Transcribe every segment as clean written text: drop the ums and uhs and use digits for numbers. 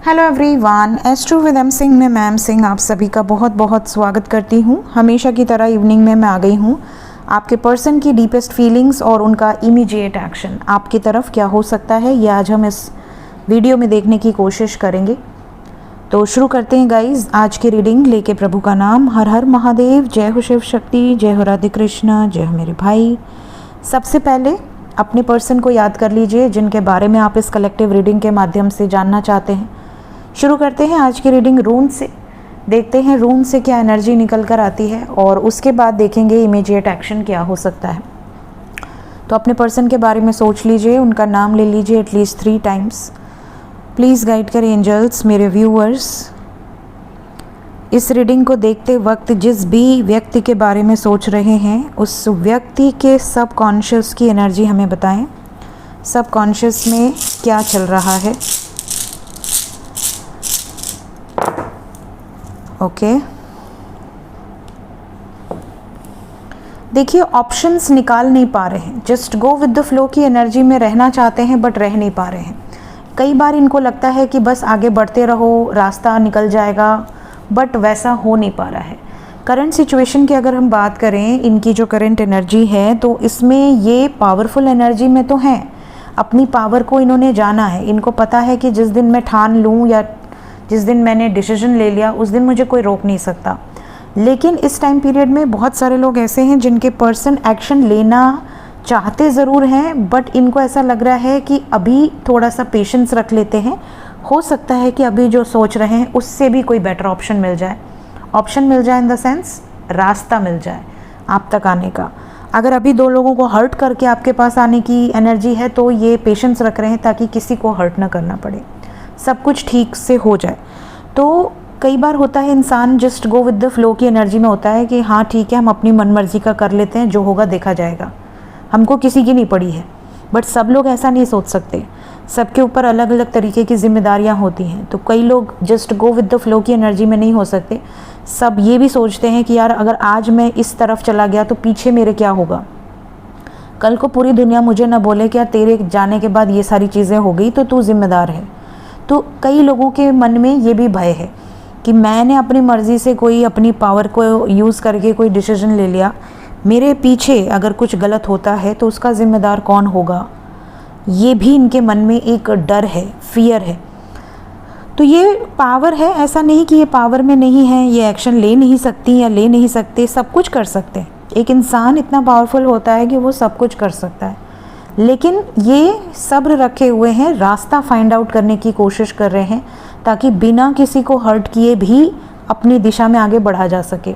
Hello everyone, astro with M Singh में ma'am Singh आप सभी का बहुत बहुत स्वागत करती हूँ। हमेशा की तरह इवनिंग में मैं आ गई हूँ। आपके पर्सन की डीपेस्ट फीलिंग्स और उनका इमीडिएट एक्शन आपकी तरफ क्या हो सकता है, ये आज हम इस वीडियो में देखने की कोशिश करेंगे। तो शुरू करते हैं गाइज आज की रीडिंग लेके प्रभु का नाम। हर हर महादेव, जय हो शिव शक्ति, जय हो राधे कृष्ण, जय हो मेरे भाई। सबसे पहले अपने पर्सन को याद कर लीजिए जिनके बारे में आप इस कलेक्टिव रीडिंग के माध्यम से जानना चाहते हैं। शुरू करते हैं आज की रीडिंग रून से। देखते हैं रून से क्या एनर्जी निकल कर आती है और उसके बाद देखेंगे इमीडिएट एक्शन क्या हो सकता है। तो अपने पर्सन के बारे में सोच लीजिए, उनका नाम ले लीजिए एटलीस्ट 3 टाइम्स। प्लीज़ गाइड करें एंजल्स मेरे व्यूअर्स। इस रीडिंग को देखते वक्त जिस भी व्यक्ति के बारे में सोच रहे हैं उस व्यक्ति के सबकॉन्शियस की एनर्जी हमें बताएं। सबकॉन्शियस में क्या चल रहा है। ओके देखिए, ऑप्शंस निकाल नहीं पा रहे हैं, just go with the flow की एनर्जी में रहना चाहते हैं बट रह नहीं पा रहे हैं। कई बार इनको लगता है कि बस आगे बढ़ते रहो, रास्ता निकल जाएगा, बट वैसा हो नहीं पा रहा है। करंट सिचुएशन की अगर हम बात करें, इनकी जो करंट एनर्जी है तो इसमें ये पावरफुल एनर्जी में तो हैं। अपनी पावर को इन्होंने जाना है। इनको पता है कि जिस दिन मैं ठान लूँ या जिस दिन मैंने डिसीजन ले लिया उस दिन मुझे कोई रोक नहीं सकता। लेकिन इस टाइम पीरियड में बहुत सारे लोग ऐसे हैं जिनके पर्सन एक्शन लेना चाहते ज़रूर हैं बट इनको ऐसा लग रहा है कि अभी थोड़ा सा पेशेंस रख लेते हैं। हो सकता है कि अभी जो सोच रहे हैं उससे भी कोई बेटर ऑप्शन मिल जाए। ऑप्शन मिल जाए इन द सेंस रास्ता मिल जाए आप तक आने का। अगर अभी 2 लोगों को हर्ट करके आपके पास आने की एनर्जी है तो ये पेशेंस रख रहे हैं ताकि किसी को हर्ट ना करना पड़े, सब कुछ ठीक से हो जाए। तो कई बार होता है इंसान just go with the flow की एनर्जी में होता है कि हाँ ठीक है, हम अपनी मनमर्जी का कर लेते हैं, जो होगा देखा जाएगा, हमको किसी की नहीं पड़ी है। बट सब लोग ऐसा नहीं सोच सकते, सबके ऊपर अलग अलग तरीके की जिम्मेदारियां होती हैं। तो कई लोग just go with the flow की एनर्जी में नहीं हो सकते। सब ये भी सोचते हैं कि यार अगर आज मैं इस तरफ चला गया तो पीछे मेरे क्या होगा, कल को पूरी दुनिया मुझे ना बोले कि यार तेरे जाने के बाद ये सारी चीज़ें हो गई तो तू जिम्मेदार है। तो कई लोगों के मन में ये भी भय है कि मैंने अपनी मर्ज़ी से कोई अपनी पावर को यूज़ करके कोई डिसीजन ले लिया, मेरे पीछे अगर कुछ गलत होता है तो उसका ज़िम्मेदार कौन होगा। ये भी इनके मन में एक डर है, फियर है। तो ये पावर है, ऐसा नहीं कि ये पावर में नहीं है, ये एक्शन ले नहीं सकती या ले नहीं सकते, सब कुछ कर सकते हैं। एक इंसान इतना पावरफुल होता है कि वो सब कुछ कर सकता है। लेकिन ये सब्र रखे हुए हैं, रास्ता फाइंड आउट करने की कोशिश कर रहे हैं ताकि बिना किसी को हर्ट किए भी अपनी दिशा में आगे बढ़ा जा सके,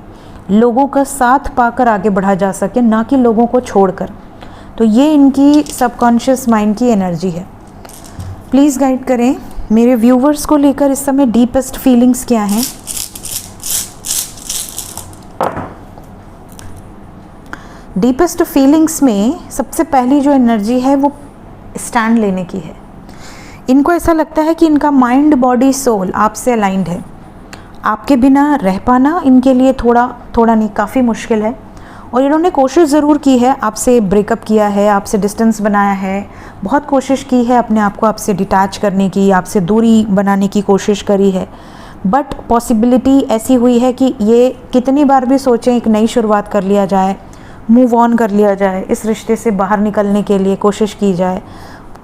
लोगों का साथ पाकर आगे बढ़ा जा सके, ना कि लोगों को छोड़कर। तो ये इनकी सबकॉन्शियस माइंड की एनर्जी है। प्लीज़ गाइड करें मेरे व्यूवर्स को लेकर इस समय डीपेस्ट फीलिंग्स क्या हैं। डीपेस्ट फीलिंग्स में सबसे पहली जो एनर्जी है वो स्टैंड लेने की है। इनको ऐसा लगता है कि इनका माइंड, बॉडी, सोल आपसे अलाइंड है। आपके बिना रह पाना इनके लिए थोड़ा नहीं काफ़ी मुश्किल है। और इन्होंने कोशिश ज़रूर की है, आपसे ब्रेकअप किया है, आपसे डिस्टेंस बनाया है, बहुत कोशिश की है अपने आप को आपसे डिटैच करने की, आपसे दूरी बनाने की कोशिश करी है। बट पॉसिबिलिटी ऐसी हुई है कि ये कितनी बार भी सोचें एक नई शुरुआत कर लिया जाए, मूव ऑन कर लिया जाए, इस रिश्ते से बाहर निकलने के लिए कोशिश की जाए,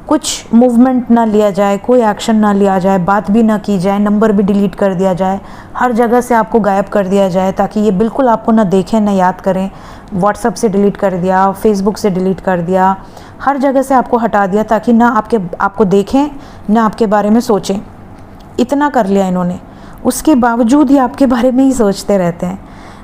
कुछ मूवमेंट ना लिया जाए, कोई एक्शन ना लिया जाए, बात भी ना की जाए, नंबर भी डिलीट कर दिया जाए, हर जगह से आपको गायब कर दिया जाए ताकि ये बिल्कुल आपको ना देखें ना याद करें। व्हाट्सएप से डिलीट कर दिया, फेसबुक से डिलीट कर दिया, हर जगह से आपको हटा दिया ताकि ना आपको देखें ना आपके बारे में सोचें। इतना कर लिया इन्होंने, उसके बावजूद ही आपके बारे में ही सोचते रहते हैं।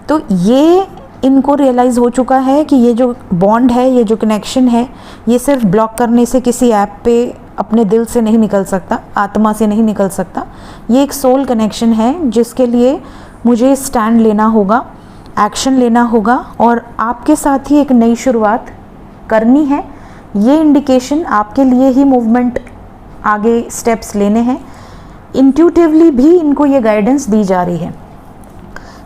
तो ये इनको रियलाइज़ हो चुका है कि ये जो बॉन्ड है, ये जो कनेक्शन है, ये सिर्फ ब्लॉक करने से किसी ऐप पे अपने दिल से नहीं निकल सकता, आत्मा से नहीं निकल सकता। ये एक सोल कनेक्शन है जिसके लिए मुझे स्टैंड लेना होगा, एक्शन लेना होगा और आपके साथ ही एक नई शुरुआत करनी है। ये इंडिकेशन आपके लिए ही मूवमेंट, आगे स्टेप्स लेने हैं। इंट्यूटिवली भी इनको ये गाइडेंस दी जा रही है।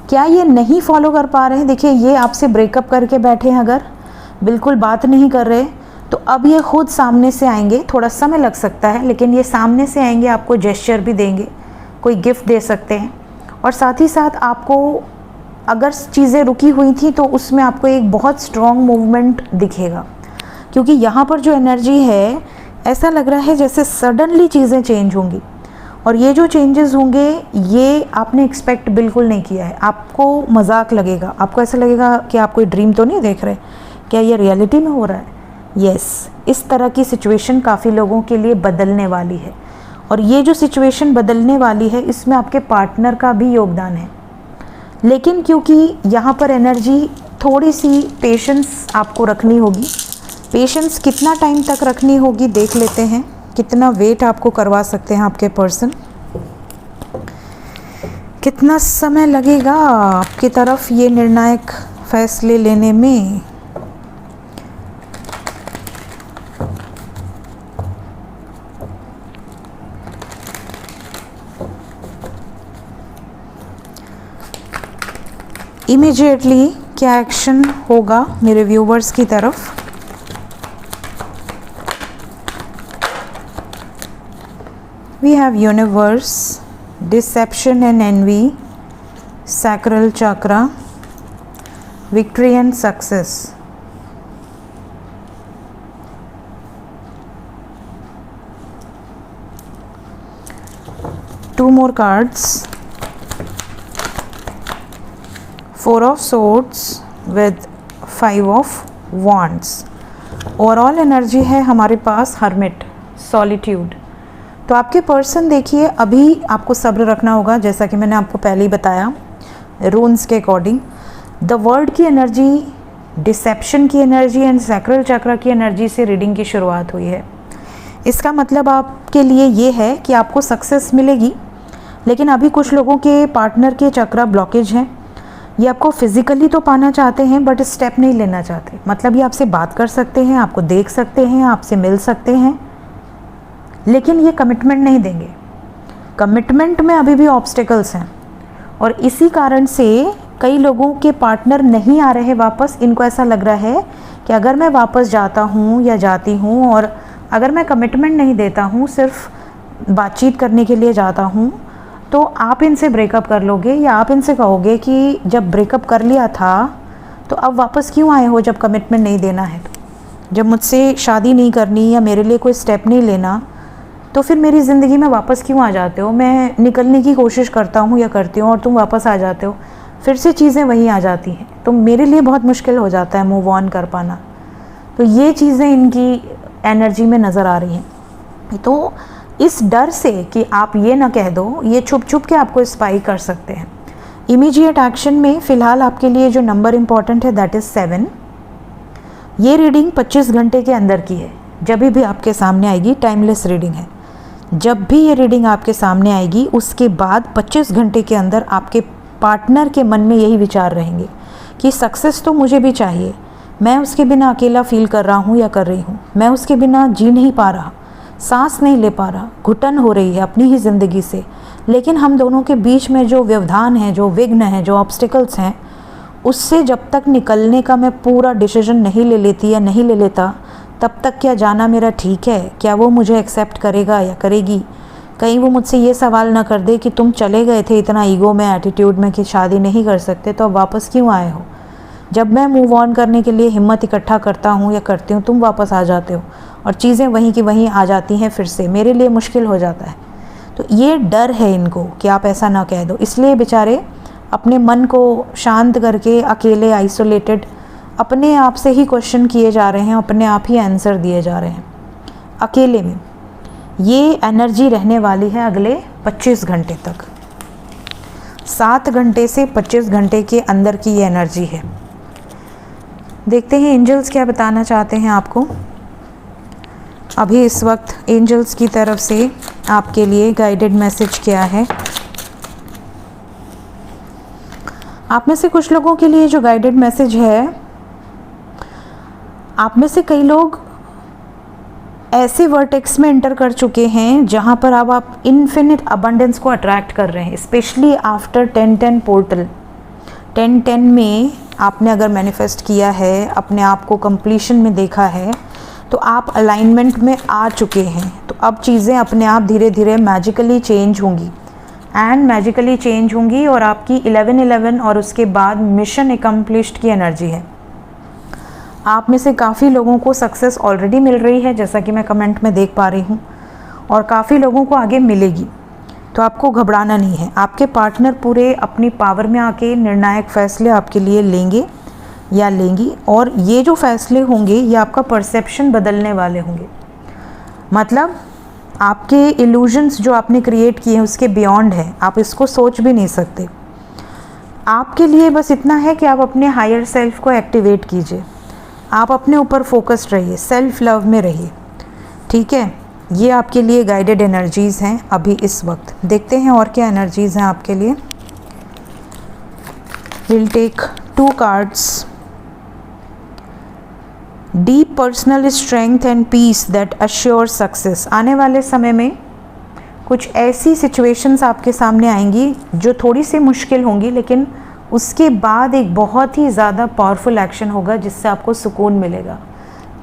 क्या ये नहीं फॉलो कर पा रहे हैं? देखिए, ये आपसे ब्रेकअप करके बैठे हैं, अगर बिल्कुल बात नहीं कर रहे तो अब ये खुद सामने से आएंगे। थोड़ा समय लग सकता है लेकिन ये सामने से आएंगे, आपको जेस्चर भी देंगे, कोई गिफ्ट दे सकते हैं। और साथ ही साथ आपको अगर चीज़ें रुकी हुई थी तो उसमें आपको एक बहुत स्ट्रॉन्ग मूवमेंट दिखेगा, क्योंकि यहाँ पर जो एनर्जी है ऐसा लग रहा है जैसे सडनली चीज़ें चेंज होंगी। और ये जो चेंजेस होंगे ये आपने एक्सपेक्ट बिल्कुल नहीं किया है। आपको मजाक लगेगा, आपको ऐसा लगेगा कि आप कोई ड्रीम तो नहीं देख रहे, क्या ये रियलिटी में हो रहा है। यस, इस तरह की सिचुएशन काफ़ी लोगों के लिए बदलने वाली है। और ये जो सिचुएशन बदलने वाली है इसमें आपके पार्टनर का भी योगदान है। लेकिन क्योंकि यहाँ पर एनर्जी थोड़ी सी पेशेंस आपको रखनी होगी। पेशेंस कितना टाइम तक रखनी होगी देख लेते हैं, कितना वेट आपको करवा सकते हैं आपके पर्सन, कितना समय लगेगा आपकी तरफ ये निर्णायक फैसले लेने में। इमीडिएटली क्या एक्शन होगा मेरे व्यूवर्स की तरफ। We have universe, deception and envy, sacral chakra, victory and success. Two more cards. Four of Swords with Five of Wands. Overall energy है हमारे पास हर्मिट, सॉलिट्यूड। तो आपके पर्सन देखिए अभी आपको सब्र रखना होगा, जैसा कि मैंने आपको पहले ही बताया रून्स के अकॉर्डिंग। द वर्ल्ड की एनर्जी, डिसेप्शन की एनर्जी एंड सैक्रल चक्र की एनर्जी से रीडिंग की शुरुआत हुई है। इसका मतलब आपके लिए ये है कि आपको सक्सेस मिलेगी, लेकिन अभी कुछ लोगों के पार्टनर के चक्र ब्लॉकेज हैं। ये आपको फिजिकली तो पाना चाहते हैं बट स्टेप नहीं लेना चाहते। मतलब ये आपसे बात कर सकते हैं, आपको देख सकते हैं, आपसे मिल सकते हैं, लेकिन ये कमिटमेंट नहीं देंगे। कमिटमेंट में अभी भी ऑब्स्टिकल्स हैं और इसी कारण से कई लोगों के पार्टनर नहीं आ रहे वापस। इनको ऐसा लग रहा है कि अगर मैं वापस जाता हूँ या जाती हूँ और अगर मैं कमिटमेंट नहीं देता हूँ, सिर्फ बातचीत करने के लिए जाता हूँ, तो आप इनसे ब्रेकअप कर लोगे या आप इनसे कहोगे कि जब ब्रेकअप कर लिया था तो अब वापस क्यों आए हो, जब कमिटमेंट नहीं देना है, जब मुझसे शादी नहीं करनी या मेरे लिए कोई स्टेप नहीं लेना, तो फिर मेरी ज़िंदगी में वापस क्यों आ जाते हो। मैं निकलने की कोशिश करता हूँ या करती हूँ और तुम वापस आ जाते हो, फिर से चीज़ें वहीं आ जाती हैं, तो मेरे लिए बहुत मुश्किल हो जाता है मूव ऑन कर पाना। तो ये चीज़ें इनकी एनर्जी में नज़र आ रही हैं। तो इस डर से कि आप ये ना कह दो, ये छुप छुप के आपको स्पाई कर सकते हैं। इमीडिएट एक्शन में फ़िलहाल आपके लिए जो नंबर इम्पॉर्टेंट है दैट इज़ 7। ये रीडिंग 25 घंटे के अंदर की है। जब भी आपके सामने आएगी, टाइमलेस रीडिंग है, जब भी ये रीडिंग आपके सामने आएगी उसके बाद 25 घंटे के अंदर आपके पार्टनर के मन में यही विचार रहेंगे कि सक्सेस तो मुझे भी चाहिए, मैं उसके बिना अकेला फील कर रहा हूँ या कर रही हूँ, मैं उसके बिना जी नहीं पा रहा, सांस नहीं ले पा रहा, घुटन हो रही है अपनी ही ज़िंदगी से। लेकिन हम दोनों के बीच में जो व्यवधान है, जो विघ्न है, जो ऑब्स्टिकल्स हैं, उससे जब तक निकलने का मैं पूरा डिसीजन नहीं ले लेती या नहीं ले लेता, तब तक क्या जाना मेरा ठीक है? क्या वो मुझे एक्सेप्ट करेगा या करेगी? कहीं वो मुझसे ये सवाल ना कर दे कि तुम चले गए थे इतना ईगो में, एटीट्यूड में कि शादी नहीं कर सकते, तो अब वापस क्यों आए हो? जब मैं मूव ऑन करने के लिए हिम्मत इकट्ठा करता हूँ या करती हूँ, तुम वापस आ जाते हो और चीज़ें वहीं की वहीं आ जाती हैं, फिर से मेरे लिए मुश्किल हो जाता है। तो ये डर है इनको कि आप ऐसा ना कह दो, इसलिए बेचारे अपने मन को शांत करके अकेले आइसोलेटेड अपने आप से ही क्वेश्चन किए जा रहे हैं, अपने आप ही आंसर दिए जा रहे हैं अकेले में। ये एनर्जी रहने वाली है अगले 25 घंटे तक। 7 घंटे से 25 घंटे के अंदर की ये एनर्जी है। देखते हैं एंजल्स क्या बताना चाहते हैं आपको। अभी इस वक्त एंजल्स की तरफ से आपके लिए गाइडेड मैसेज क्या है। आप में से कुछ लोगों के लिए जो गाइडेड मैसेज है, आप में से कई लोग ऐसे वर्टेक्स में एंटर कर चुके हैं जहां पर अब आप इन्फिनिट अबंडेंस को अट्रैक्ट कर रहे हैं, स्पेशली आफ्टर 10-10 पोर्टल। 10-10 में आपने अगर मैनिफेस्ट किया है, अपने आप को कंप्लीशन में देखा है, तो आप अलाइनमेंट में आ चुके हैं। तो अब चीज़ें अपने आप धीरे धीरे मैजिकली चेंज होंगी एंड मैजिकली चेंज होंगी और आपकी 11/11 और उसके बाद मिशन एकम्प्लिश्ड की एनर्जी है। आप में से काफ़ी लोगों को सक्सेस ऑलरेडी मिल रही है, जैसा कि मैं कमेंट में देख पा रही हूँ, और काफ़ी लोगों को आगे मिलेगी। तो आपको घबराना नहीं है। आपके पार्टनर पूरे अपनी पावर में आके निर्णायक फैसले आपके लिए लेंगे या लेंगी, और ये जो फैसले होंगे ये आपका परसेप्शन बदलने वाले होंगे। मतलब आपके इल्यूजन्स जो आपने क्रिएट किए हैं उसके बियॉन्ड है, आप इसको सोच भी नहीं सकते। आपके लिए बस इतना है कि आप अपने हायर सेल्फ को एक्टिवेट कीजिए, आप अपने ऊपर फोकस्ड रहिए, सेल्फ लव में रहिए, ठीक है। ये आपके लिए गाइडेड एनर्जीज़ हैं अभी इस वक्त। देखते हैं और क्या एनर्जीज़ हैं आपके लिए। Will take 2 cards. Deep personal strength and peace that assure success. आने वाले समय में कुछ ऐसी सिचुएशंस आपके सामने आएंगी जो थोड़ी सी मुश्किल होंगी, लेकिन उसके बाद एक बहुत ही ज़्यादा पावरफुल एक्शन होगा जिससे आपको सुकून मिलेगा,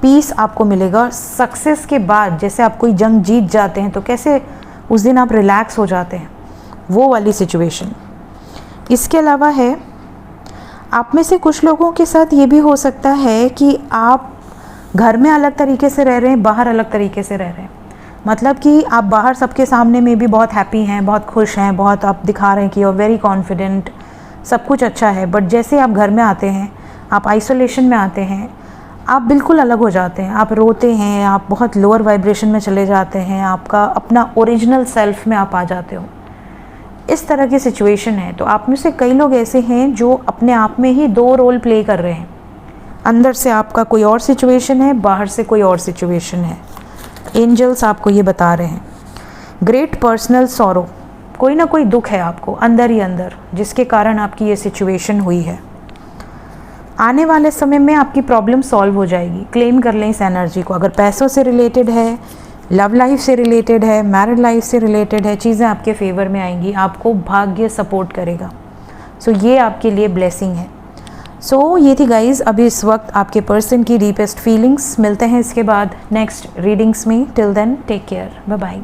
पीस आपको मिलेगा। सक्सेस के बाद जैसे आप कोई जंग जीत जाते हैं तो कैसे उस दिन आप रिलैक्स हो जाते हैं, वो वाली सिचुएशन। इसके अलावा है, आप में से कुछ लोगों के साथ ये भी हो सकता है कि आप घर में अलग तरीके से रह रहे हैं, बाहर अलग तरीके से रह रहे हैं। मतलब कि आप बाहर सबके सामने में भी बहुत हैप्पी हैं, बहुत खुश हैं, बहुत आप दिखा रहे हैं कि यू आर वेरी कॉन्फिडेंट, सब कुछ अच्छा है, बट जैसे आप घर में आते हैं, आप आइसोलेशन में आते हैं, आप बिल्कुल अलग हो जाते हैं। आप रोते हैं, आप बहुत लोअर वाइब्रेशन में चले जाते हैं, आपका अपना ओरिजिनल सेल्फ में आप आ जाते हो। इस तरह की सिचुएशन है। तो आप में से कई लोग ऐसे हैं जो अपने आप में ही 2 रोल प्ले कर रहे हैं। अंदर से आपका कोई और सिचुएशन है, बाहर से कोई और सिचुएशन है। एंजल्स आपको ये बता रहे हैं। ग्रेट पर्सनल सॉरो, कोई ना कोई दुख है आपको अंदर ही अंदर, जिसके कारण आपकी ये सिचुएशन हुई है। आने वाले समय में आपकी प्रॉब्लम सॉल्व हो जाएगी। क्लेम कर लें इस एनर्जी को। अगर पैसों से रिलेटेड है, लव लाइफ से रिलेटेड है, मैरिड लाइफ से रिलेटेड है, चीज़ें आपके फेवर में आएंगी, आपको भाग्य सपोर्ट करेगा। सो ये आपके लिए ब्लेसिंग है। सो ये थी गाइज़ अभी इस वक्त आपके पर्सन की डीपेस्ट फीलिंग्स। मिलते हैं इसके बाद नेक्स्ट रीडिंग्स में। Till then take care, bye bye.